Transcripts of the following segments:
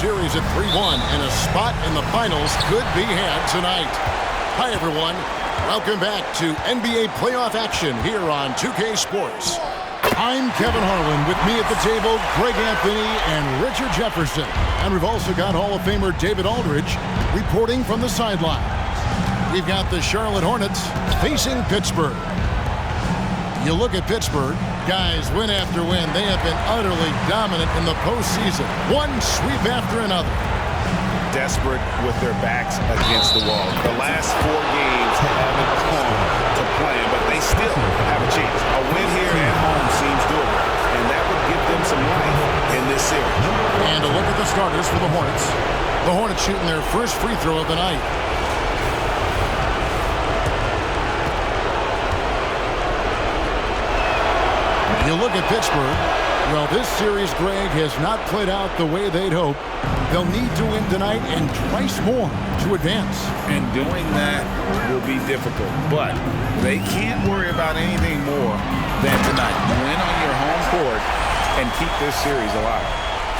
series at 3-1, and a spot in the finals could be had tonight. Hi, everyone. Welcome back to NBA playoff action here on 2K Sports. I'm Kevin Harlan. With me at the table, Greg Anthony and Richard Jefferson. And we've also got Hall of Famer David Aldridge reporting from the sideline. We've got the Charlotte Hornets facing Pittsburgh. You look at Pittsburgh, guys, win after win, they have been utterly dominant in the postseason. One sweep after another. Desperate with their backs against the wall. The last 4 games haven't come to plan, but they still have a chance. A win here at home seems doable, and that would give them some life in this series. And a look at the starters for the Hornets. The Hornets shooting their first free throw of the night. You look at Pittsburgh. Well, this series, Greg, has not played out the way they'd hoped. They'll need to win tonight and twice more to advance. And doing that will be difficult, but they can't worry about anything more than tonight. Win on your home court and keep this series alive.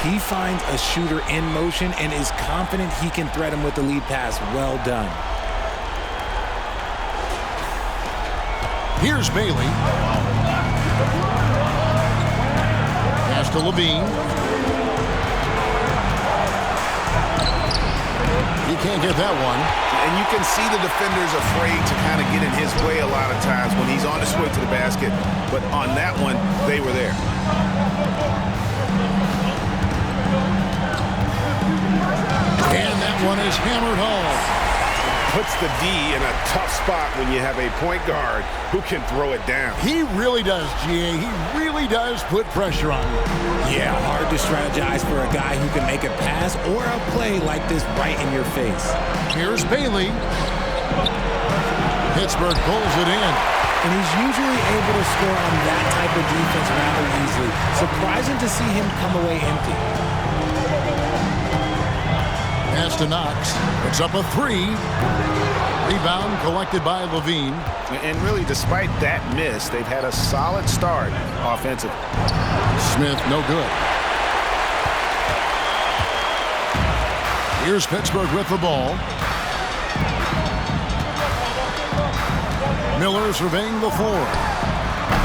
He finds a shooter in motion and is confident he can threat him with the lead pass. Well done. Here's Bailey. Pass to Levine. He can't get that one. And you can see the defenders afraid to kind of get in his way a lot of times when he's on his way to the basket. But on that one, they were there. And that one is hammered home. Puts the D in a tough spot when you have a point guard who can throw it down. He really does, GA. He really does put pressure on you. Yeah, hard to strategize for a guy who can make a pass or a play like this right in your face. Here's Bailey. Pittsburgh pulls it in. And he's usually able to score on that type of defense rather easily. Surprising to see him come away empty. Pass to Knox. Puts up a 3. Rebound collected by Levine. And really, despite that miss, they've had a solid start offensively. Smith, no good. Here's Pittsburgh with the ball. Miller surveying the floor.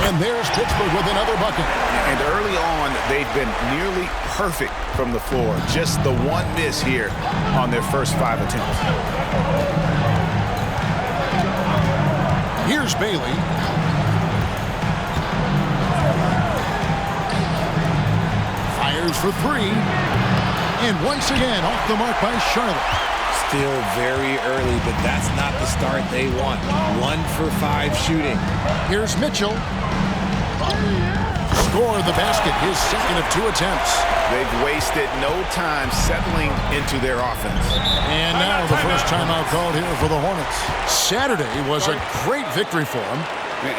And there's Pittsburgh with another bucket. And early on, they've been nearly perfect from the floor. Just the one miss here on their first 5 attempts. Here's Bailey. Fires for 3. And once again, off the mark by Charlotte. Still very early, but that's not the start they want. 1 for 5 shooting. Here's Mitchell. Score the basket, his second of 2 attempts. They've wasted no time settling into their offense. And now the first timeout called here for the Hornets. Saturday was a great victory for them.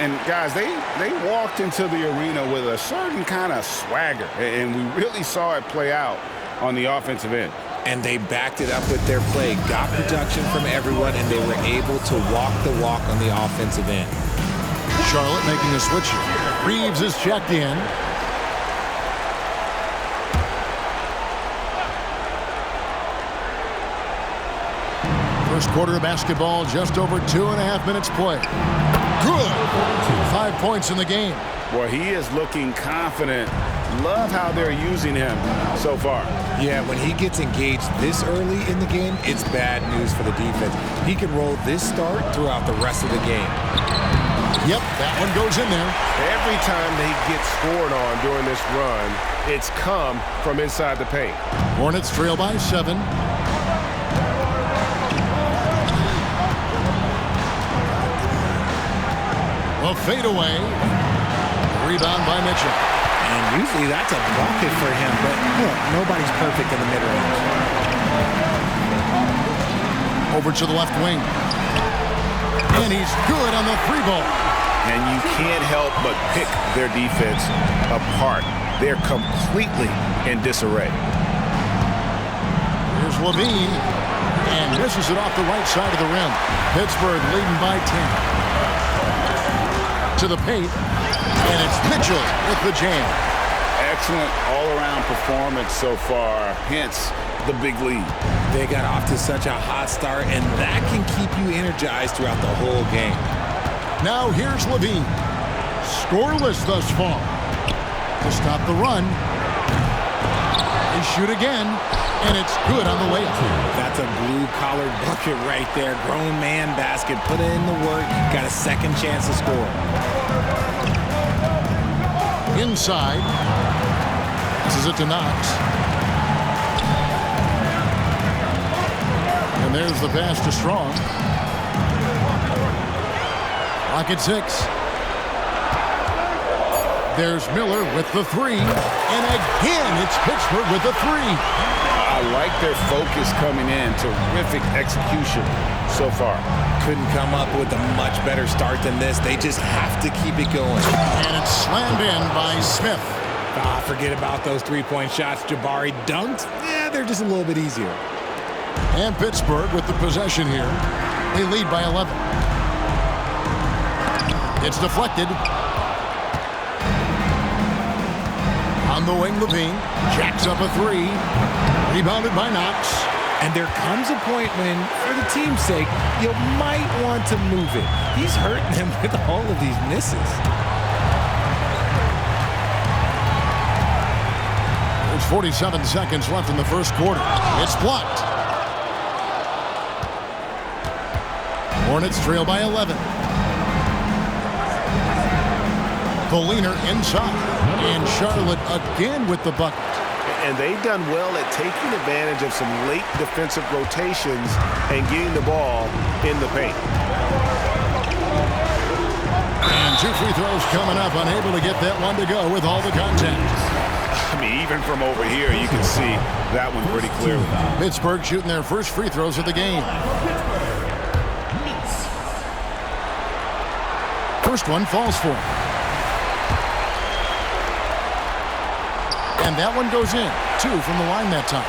And guys, they walked into the arena with a certain kind of swagger, and we really saw it play out on the offensive end. And they backed it up with their play, got production from everyone, and they were able to walk the walk on the offensive end. Charlotte making a switch here. Reeves is checked in. First quarter of basketball, just over 2.5 minutes play. Good. 5 points in the game. Well, he is looking confident. Love how they're using him so far. Yeah, when he gets engaged this early in the game, it's bad news for the defense. He can roll this start throughout the rest of the game. Yep, that one goes in there. Every time they get scored on during this run, it's come from inside the paint. Hornets trail by 7. A fadeaway. Rebound by Mitchell. And usually that's a bucket for him, but look, nobody's perfect in the mid-range. Over to the left wing. And he's good on the 3-ball. And you can't help but pick their defense apart. They're completely in disarray. Here's Levine. And misses it off the right side of the rim. Pittsburgh leading by 10. To the paint. And it's Mitchell with the jam. Excellent all-around performance so far. Hence, the big lead. They got off to such a hot start, and that can keep you energized throughout the whole game. Now here's Levine. Scoreless thus far. To stop the run. They shoot again, and it's good on the layup. That's a blue-collar bucket right there. Grown man basket. Put in the work. Got a second chance to score. Inside. This is it to Knox. And there's the pass to Strong. Lock at 6. There's Miller with the 3. And again, it's Pittsburgh with the 3. I like their focus coming in. Terrific execution so far. Couldn't come up with a much better start than this. They just have to keep it going. And it's slammed in by Smith. Forget about those three-point shots. Jabari dunked. Yeah, they're just a little bit easier. And Pittsburgh with the possession here. They lead by 11. It's deflected. On the wing, Levine jacks up a 3. Rebounded by Knox. And there comes a point when, for the team's sake, you might want to move it. He's hurting them with all of these misses. There's 47 seconds left in the first quarter. It's blocked. Hornets trail by 11. The leaner inside. And Charlotte again with the bucket. And they've done well at taking advantage of some late defensive rotations and getting the ball in the paint. And 2 free throws coming up. Unable to get that one to go with all the contact. I mean, even from over here, you can see that one pretty clearly. Pittsburgh shooting their first free throws of the game. First one falls for him. And that one goes in. 2 from the line that time.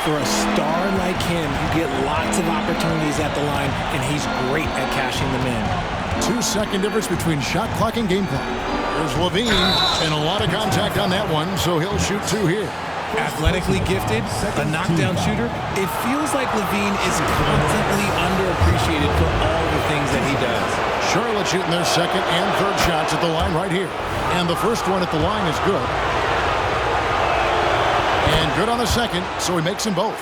For a star like him, you get lots of opportunities at the line, and he's great at cashing them in. 2-second difference between shot clock and game clock. There's Levine, and a lot of contact on that one, so he'll shoot 2 here. Athletically gifted, a knockdown shooter, it feels like Levine is constantly underappreciated for all the things that he does. Charlotte shooting their second and third shots at the line right here. And the first one at the line is good. And good on the second, so he makes them both.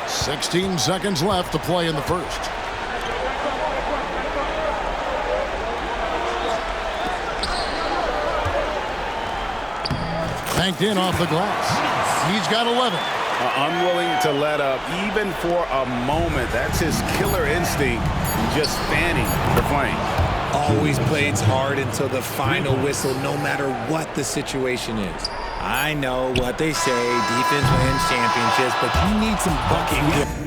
16 seconds left to play in the first. Banked in off the glass. He's got 11. Unwilling to let up even for a moment. That's his killer instinct, just fanning the flame. Always plays hard until the final whistle, no matter what the situation is. I know what they say, defense wins championships, but you need some bucking.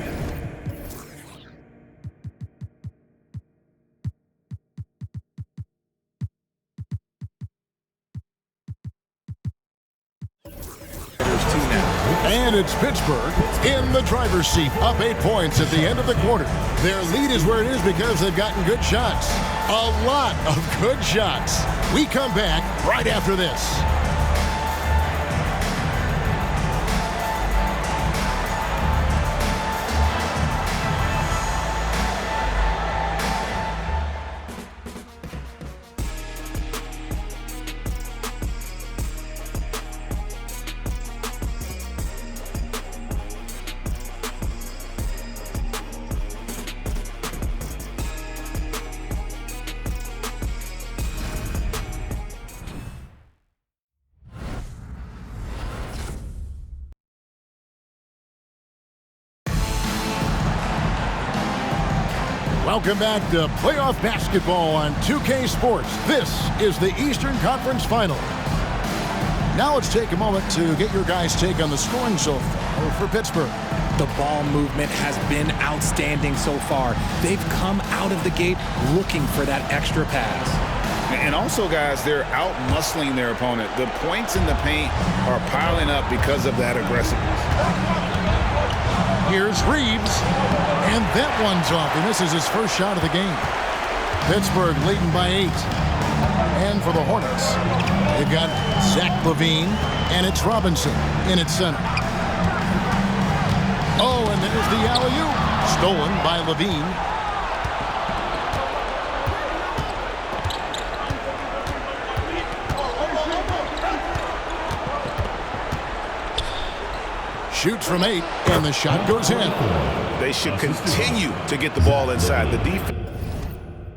And it's Pittsburgh in the driver's seat, up 8 points at the end of the quarter. Their lead is where it is because they've gotten good shots. A lot of good shots. We come back right after this. Welcome back to playoff basketball on 2K Sports. This is the Eastern Conference Final. Now let's take a moment to get your guys' take on the scoring so far for Pittsburgh. The ball movement has been outstanding so far. They've come out of the gate looking for that extra pass. And also, guys, they're out-muscling their opponent. The points in the paint are piling up because of that aggressiveness. Here's Reeves, and that one's off, and this is his first shot of the game. Pittsburgh leading by 8. And for the Hornets, they've got Zach LaVine, and it's Robinson in its center. Oh, and there's the alley-oop. Stolen by Levine. Shoots from 8, and the shot goes in. They should continue to get the ball inside the defense.